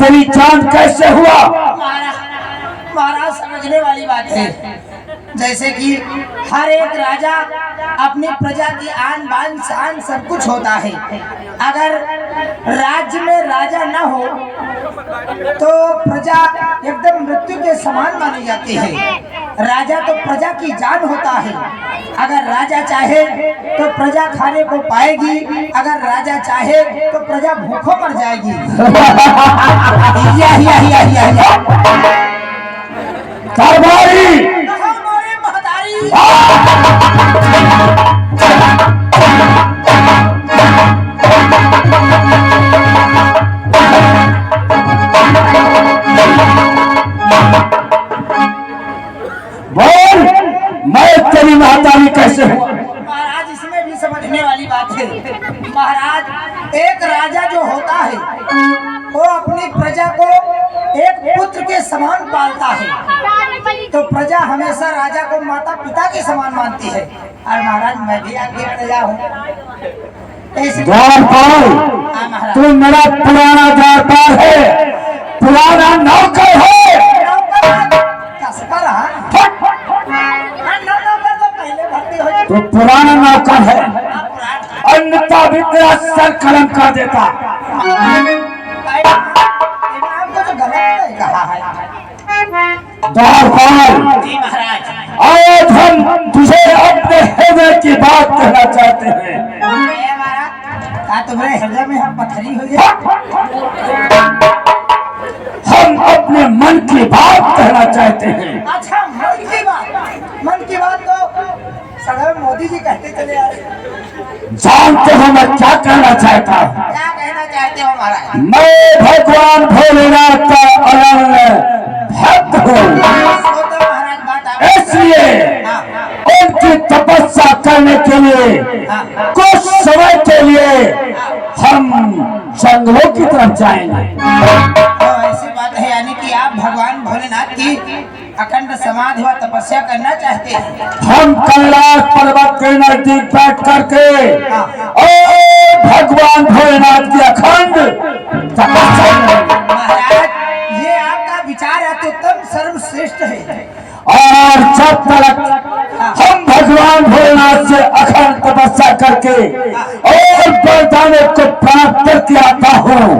तेरी जान कैसे हुआ? महाराज समझने वाली बात है, जैसे कि हर एक राजा अपनी प्रजा की आन बान शान सब कुछ होता है। अगर राज्य में राजा न हो तो प्रजा एकदम मृत्यु के समान मानी जाती है। राजा तो प्रजा की जान होता है। अगर राजा चाहे तो प्रजा खाने को पाएगी, अगर राजा चाहे तो प्रजा भूखों मर जाएगी। बोल, मैं तेरी महातारी कैसे हूँ? महाराज इसमें भी समझने वाली बात है। महाराज एक राजा जो होता है वो अपनी प्रजा को एक पुत्र के समान पालता है, तो प्रजा हमेशा राजा को माता पिता के समान मानती है। और महाराज मैं भी आपकी प्रजा हूँ। तू मेरा पुराना दरबार है, पुराना नौकर है। तो पुराना नौकर है, अन्यथा भी तेरा सर कलम कर देता। आज हम तुझे अपने हृदय की बात कहना चाहते हैं। तुम्हारे हृदय में हम पत्थरी हो गए। हम अपने मन की बात कहना चाहते हैं। अच्छा, मन की बात तो सदैव मोदी जी कहते चले आ रहे। जानते हो मैं क्या कहना चाहता हूँ? क्या कहना चाहते हो महाराज? मैं भगवान भोलेनाथ का अनन्य भक्त हूँ, इसलिए उनकी तपस्या करने के लिए कुछ समय के लिए हम जंगलों की तरफ जाएंगे। ऐसी बात है, यानी कि आप भगवान भोलेनाथ की अखंड समाधि व तपस्या करना चाहते हैं। हम कैलाश पर्वत के नजदीक बैठ करके और भगवान भोलेनाथ की अखंड तपस्या। महाराज ये आपका विचार अत्युत्तम सर्वश्रेष्ठ है। और जब तक हम भगवान भोलेनाथ से अखंड तपस्या करके और वरदान को प्राप्त करके आता हूँ,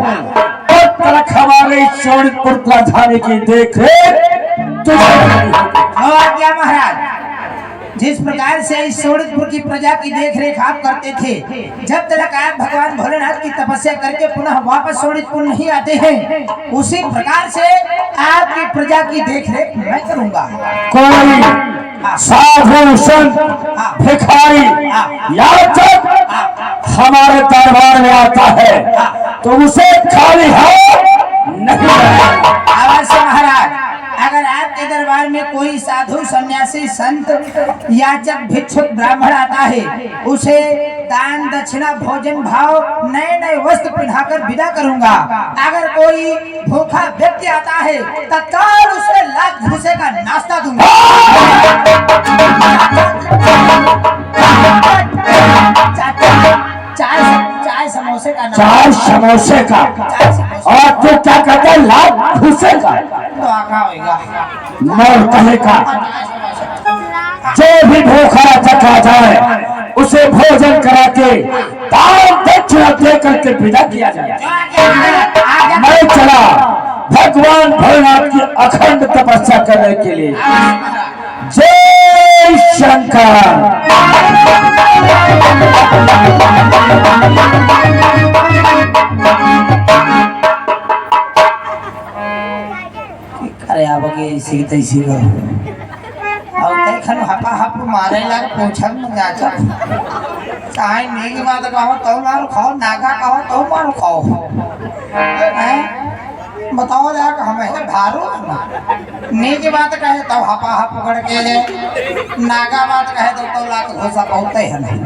तब तक हमारे शोणितपुर राजधानी की देखरेख क्या महाराज? जिस प्रकार से इस शोणितपुर की प्रजा की देखरेख आप करते थे, जब तक आप भगवान भोलेनाथ की तपस्या करके पुनः वापस शोणितपुर नहीं आते हैं, उसी प्रकार से आपकी प्रजा की देखरेख मैं करूंगा। कोई साधु संत भिखारी याचक हमारे दरबार में आता है तो उसे खाली हाथ नहीं अवश्य महाराज, अगर आपके दरबार में कोई साधु सन्यासी संत याचक भिक्षुक ब्राह्मण आता है, उसे दान दक्षिणा भोजन भाव नए नए वस्त्र पहनाकर विदा करूंगा। अगर कोई भूखा व्यक्ति आता है तत्काल उसे लाख भूसे का नाश्ता दूंगा। चाय समोसे का, चाय समोसे का, और तू क्या कहते हैं लाख भूसे का? तो आका होगा मोर कहे का जो भी भूखा चखा जाए उसे भोजन करा के दान दक्षिणा दे करके विदा किया जाए। मैं चला भगवान भोलेनाथ की अखंड तपस्या करने के लिए। जय शंकर। अरे अब के ऐसी तैसी करो और देखन हपा हप मारे लाग पूछन में जाचा चाहे नहीं की बात कहो तो मारो खाओ नागा कहो तो मारो खाओ हैं बताओ यार हमें धारो नहीं की बात कहे तो हपा हप पकड़ के ले नागा बात कहे तो लाख घोसा पहुंचते है नहीं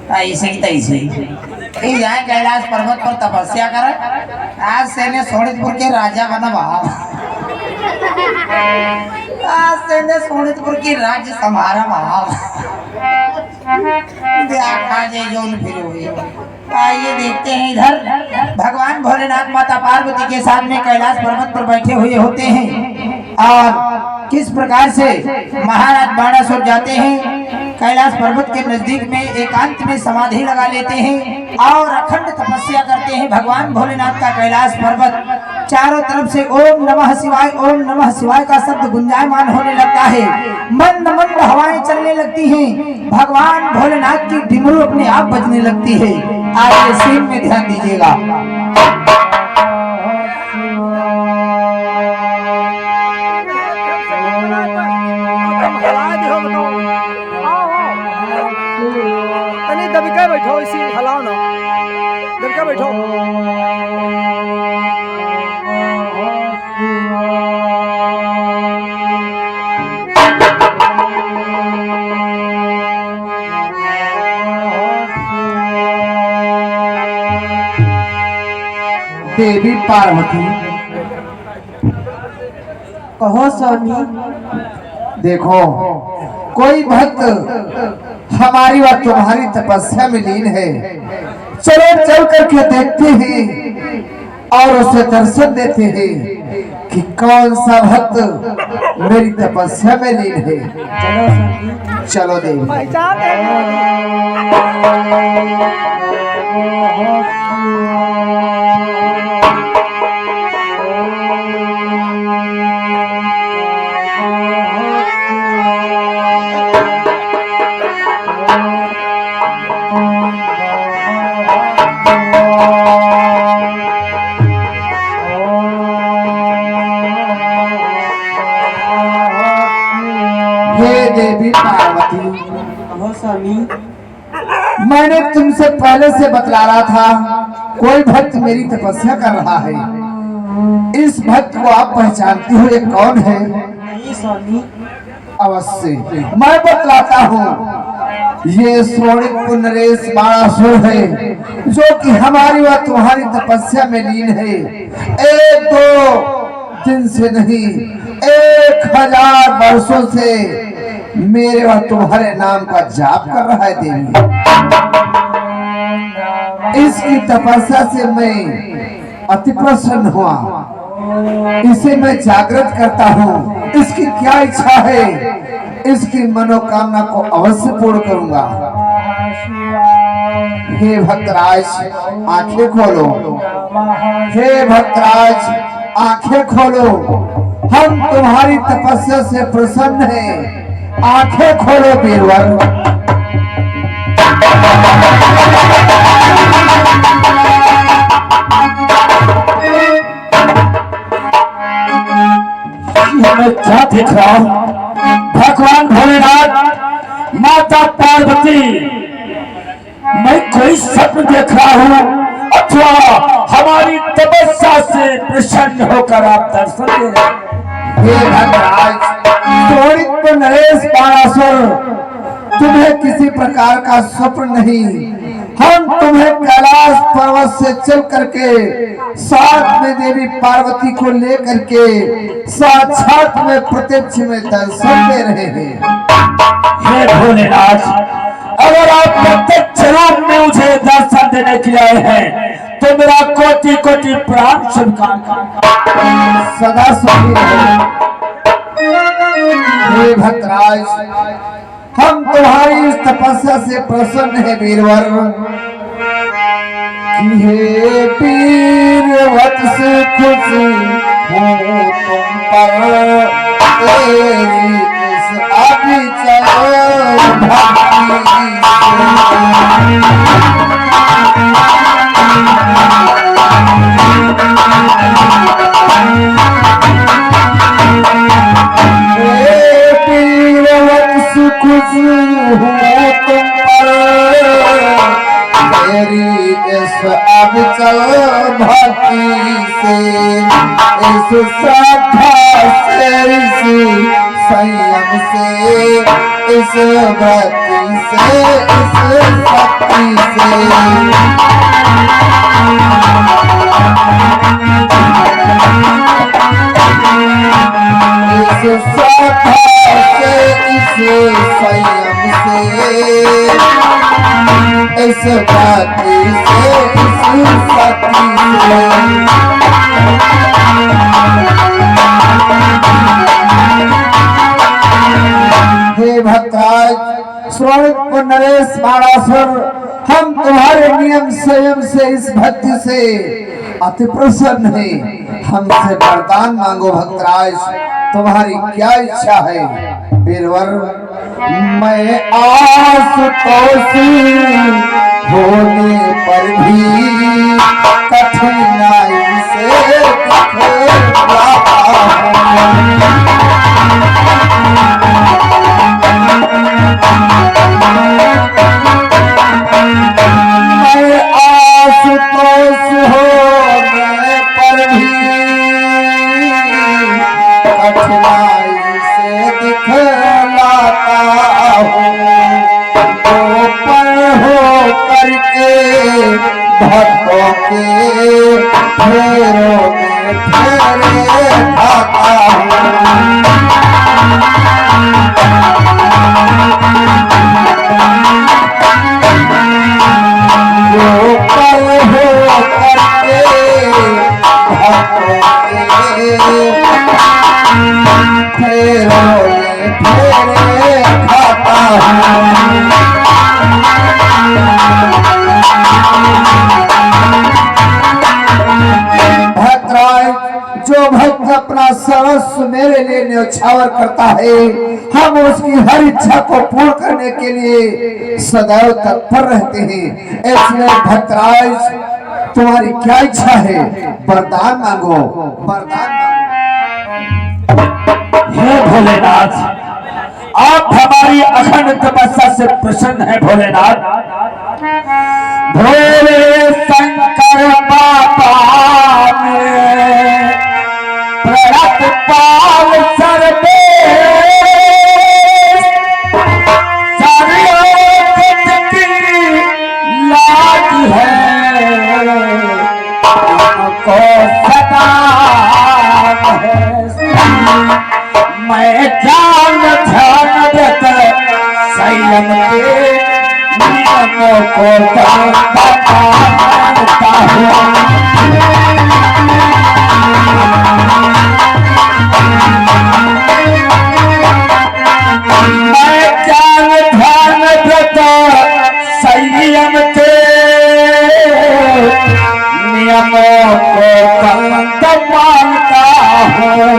ऐसे ही तैसे ही जाए कैलाश पर्वत पर तपस्या करे आज से ने सोनितपुर के राजा बना भाव आज से ने सोनितपुर की राज्य संभारा भाव आइए देखते हैं इधर भगवान भोलेनाथ माता पार्वती के सामने कैलाश पर्वत पर बैठे हुए होते हैं और किस प्रकार से महाराज बाणासुर जाते हैं कैलाश पर्वत के नजदीक में एकांत में समाधि लगा लेते हैं और अखंड तपस्या करते हैं। भगवान भोलेनाथ का कैलाश पर्वत चारों तरफ से ओम नमः शिवाय का शब्द गुंजायमान होने लगता है। मंद मंद हवाएं चलने लगती हैं। भगवान भोलेनाथ की डिमरू अपने आप बजने लगती है। आइए सीन में ध्यान दीजिएगा। बैठो इसी हलाओ ना दब के बैठो देवी पार्वती कहो स्वामी। देखो कोई भक्त हमारी और तुम्हारी तपस्या में लीन है, चलो चल करके देखते हैं और उसे दर्शन देते हैं कि कौन सा भक्त मेरी तपस्या में लीन है। चलो देवी। देवी पार्वती मैंने तुमसे पहले से बतला रहा था कोई भक्त मेरी तपस्या कर रहा है। इस भक्त को आप पहचानती हो ये कौन है? नहीं स्वामी। अवश्य मैं बतलाता हूँ। ये सोनितपुर नरेश बाणासुर है जो कि हमारी व तुम्हारी तपस्या में लीन है। एक दो दिन से नहीं 1000 वर्षों से मेरे और तुम्हारे नाम का जाप कर रहा है देवी। इसकी तपस्या से मैं अति प्रसन्न हुआ। इसे मैं जागृत करता हूँ। इसकी क्या इच्छा है, इसकी मनोकामना को अवश्य पूर्ण करूंगा। हे भक्तराज आंखें खोलो। हे भक्तराज आंखें खोलो। हम तुम्हारी तपस्या से प्रसन्न हैं। आंखें खोलो बीरवर। मैं क्या देख रहा हूं? भगवान भोलेनाथ माता पार्वती मैं कोई स्वप्न देख रहा हूं अथवा हमारी तपस्या से प्रसन्न होकर आप दर्शन दे रहे हैं। सोनितपुर नरेश बाणासुर तुम्हें किसी प्रकार का स्वप्न नहीं। हम तुम्हें कैलाश पर्वत से चल करके साथ में देवी पार्वती को लेकर के साक्षात में प्रत्यक्ष में दर्शन दे रहे हैं। हे भोलेनाथ अगर आप प्रत्यक्ष रूप में मुझे दर्शन देने के लिए आए हैं तो मेरा कोटि कोटि प्रणाम स्वीकार सदा सुखी रहे। हे भक्तराज हम तुम्हारी इस तपस्या से प्रसन्न है वीरवर। कि हे वीरवत से खुशी हूँ तुम पर तेरी इस अभिचल भक्ति से। इस श्रद्धा से, इस संयम से, इस भक्ति से, इस शक्ति से इस श्रद्धा से, इस संयम से, इस भक्ति से, इस शक्ति से हे भक्तराज स्वरूप नरेश बाणासुर, हम तुम्हारे नियम संयम से, इस भक्ति से अति प्रसन्न है। हमसे वरदान मांगो भक्तराज, तुम्हारी क्या इच्छा है? वीरवर, मैं आशुतोषी होने पर भी कठिनाई से दिखलाता हूं। मैं आशुतोष होने पर भी कठिनाई से दिखलाता हूँ। ऊपर हो करके भक्तों के फेरों में फेरे खाता हूँ। ऊपर हो करके भक्तों के फेरों में फेरे खाता हूँ। जो भक्त अपना सर्वस्व मेरे लिए न्यौछावर करता है, हम उसकी हर इच्छा को पूर्ण करने के लिए सदैव तत्पर रहते हैं। इसलिए भक्तराज, तुम्हारी क्या इच्छा है? वरदान मांगो, वरदान मांगो। हे भोलेनाथ, आप हमारी अखंड तपस्या से प्रसन्न है भोलेनाथ। भोले शंकर बाबा ने प्रणत पाल सर्वेश, सर्वोपत की लाज है, उनको सदा है। मैं ध्यान ध्यान देता संयम के नियमों को जानता हूँ। मैं ज्ञान ध्यान देता संयम के नियमों को मानता हूँ।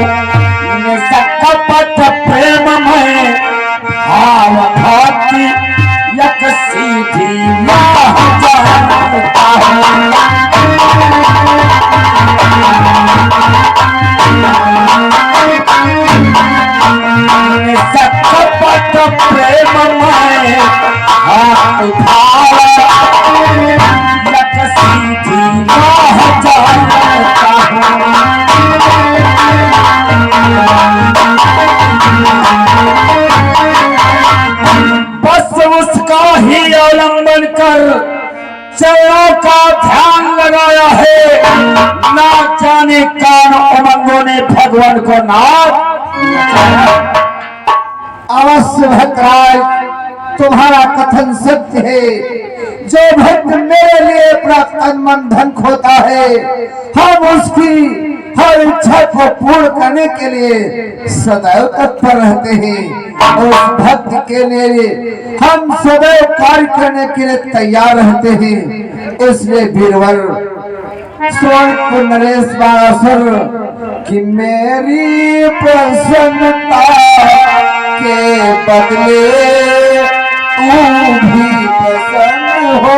निष्कपट प्रेम में भाव भाती यक सीधी राह जानता हूँ। निष्कपट प्रेम में भाव यक सीधी राह जानता हूँ। बस उसका ही अवलंबन कर चरणों का ध्यान लगाया है। ना जाने कौन उमंगों ने भगवान को नाथ। अवश्य भक्तराज, तुम्हारा कथन सत्य है। जो भक्त मेरे लिए अपना तन मन धन खोता है, हम उसकी हर इच्छा को पूर्ण करने के लिए सदैव तत्पर रहते हैं। उस भक्त के लिए हम सदैव कार्य करने के लिए तैयार रहते हैं। इसलिए वीरवर स्वरूप नरेश बाणासुर कि मेरी प्रसन्नता के बदले तू भी प्रसन्न हो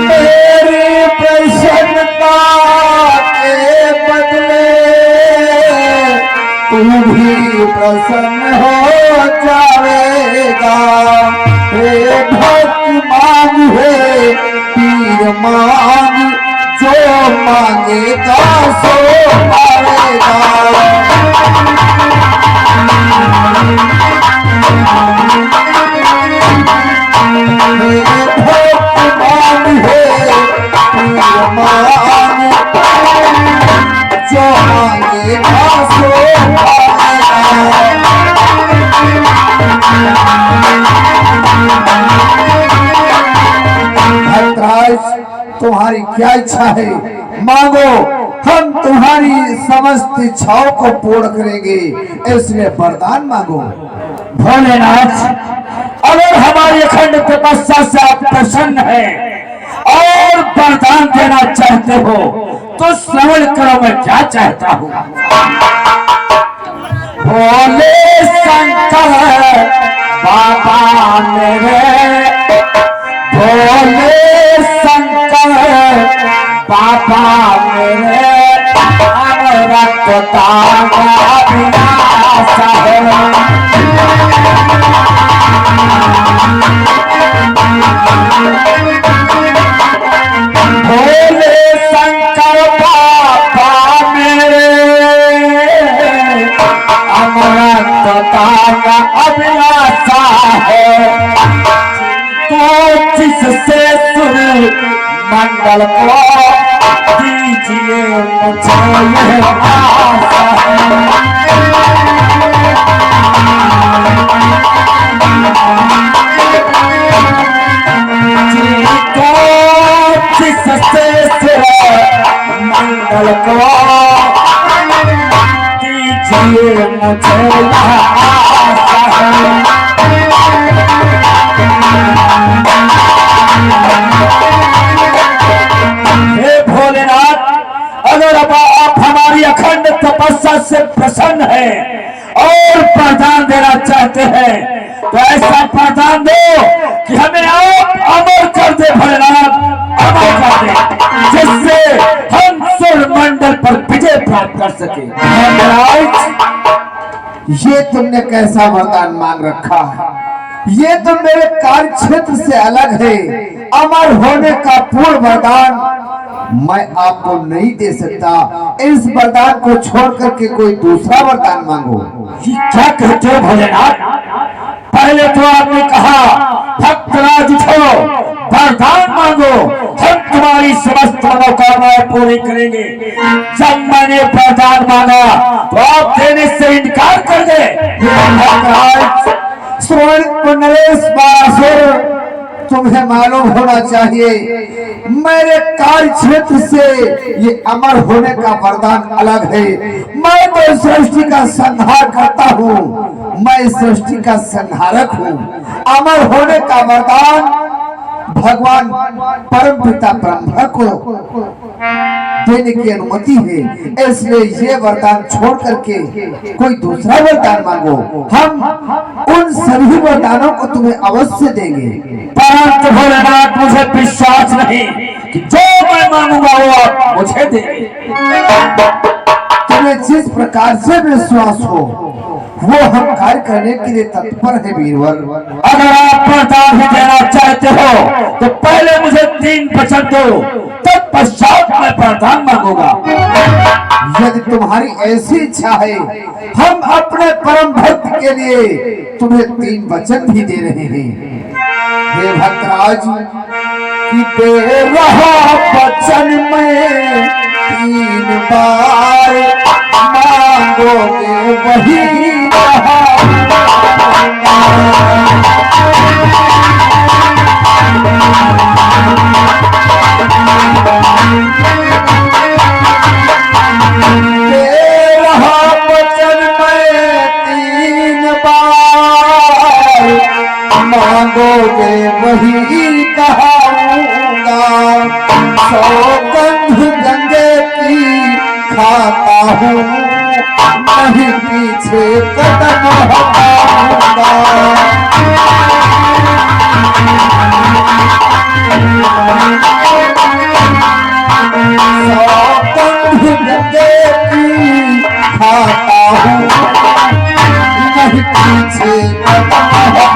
मेरी प्रसन्नता के बदले तू भी प्रसन्न धन हो जाएगा। हे भक्त मांग है पीर मांग, जो मांगेगा सो पाएगा। तुम्हारी क्या इच्छा है मांगो, हम तुम्हारी समस्त इच्छाओं को पूर्ण करेंगे, इसलिए वरदान मांगो। भोलेनाथ, अगर हमारी अखंड तपस्या से आप प्रसन्न हैं और वरदान देना चाहते हो तो श्रवण करो मैं क्या चाहता हूँ। भोले शंकर बाबा मेरे, भोले शंकर बाबा मेरे, अमृत दाता विनाश है। भोले शंकर बाबा मेरे, अमृत दाता अभिलाषा है। तो जिससे सुर मंडल को दीजिए मुझे यह आशा है। जिससे सुर मंडल को दीजिए मुझे यह आशा है। हे भोलेनाथ, अगर आप हमारी अखंड तपस्या से प्रसन्न हैं और वरदान देना चाहते हैं तो ऐसा वरदान दो कि हमें आप अमर कर दे भोलेनाथ, अमर कर दे, जिससे हम सुर मंडल पर विजय प्राप्त कर सके। ये तुमने कैसा वरदान मांग रखा है? ये तो मेरे कार्य क्षेत्र से अलग है। अमर होने का पूर्ण वरदान मैं आपको नहीं दे सकता। इस वरदान को छोड़ करके कोई दूसरा वरदान मांगो। ये क्या कहते हो भोलेनाथ? पहले तो आपने कहा भक्तराज उठो, वरदान मांगो, हम तुम्हारी समस्त मनोकामनाएं पूरी करेंगे। जब मैंने वरदान मांगा तो आप देने से इनकार कर गए। नरेश बासुर, तुम्हें मालूम होना चाहिए मेरे कार्य क्षेत्र से ये अमर होने का वरदान अलग है। मैं तो सृष्टि का संहार करता हूँ, मैं सृष्टि का संहारक हूँ। अमर होने का वरदान भगवान परम पिता ब्रह्मा को देने की अनुमति है, इसलिए ये वरदान छोड़ करके कोई दूसरा वरदान मांगो। हम उन सभी वरदानों को तुम्हें अवश्य देंगे। परंतु भोलेनाथ, मुझे विश्वास नहीं कि जो मैं मांगूंगा वो आप मुझे देंगे। तुम्हें जिस प्रकार से विश्वास हो वो हम कार्य करने के लिए तत्पर है वीरवर। अगर आप वरदान ही देना चाहते हो तो पहले मुझे 3 वचन दो, तत्पश्चात मैं वरदान मांगूंगा। यदि तुम्हारी ऐसी इच्छा है, हम अपने परम भक्त के लिए तुम्हें 3 वचन भी दे रहे हैं। हे भक्तराज, कि दे रहा वचन में 3 बार मांगोगे वही मांगोगे वही कहाऊंगा। सौगंध गंगे की खाता हूँ, नहीं पीछे कदम हटाऊंगा। सौगंध गंगे की खाता हूँ, नहीं पीछे हटाऊंगा।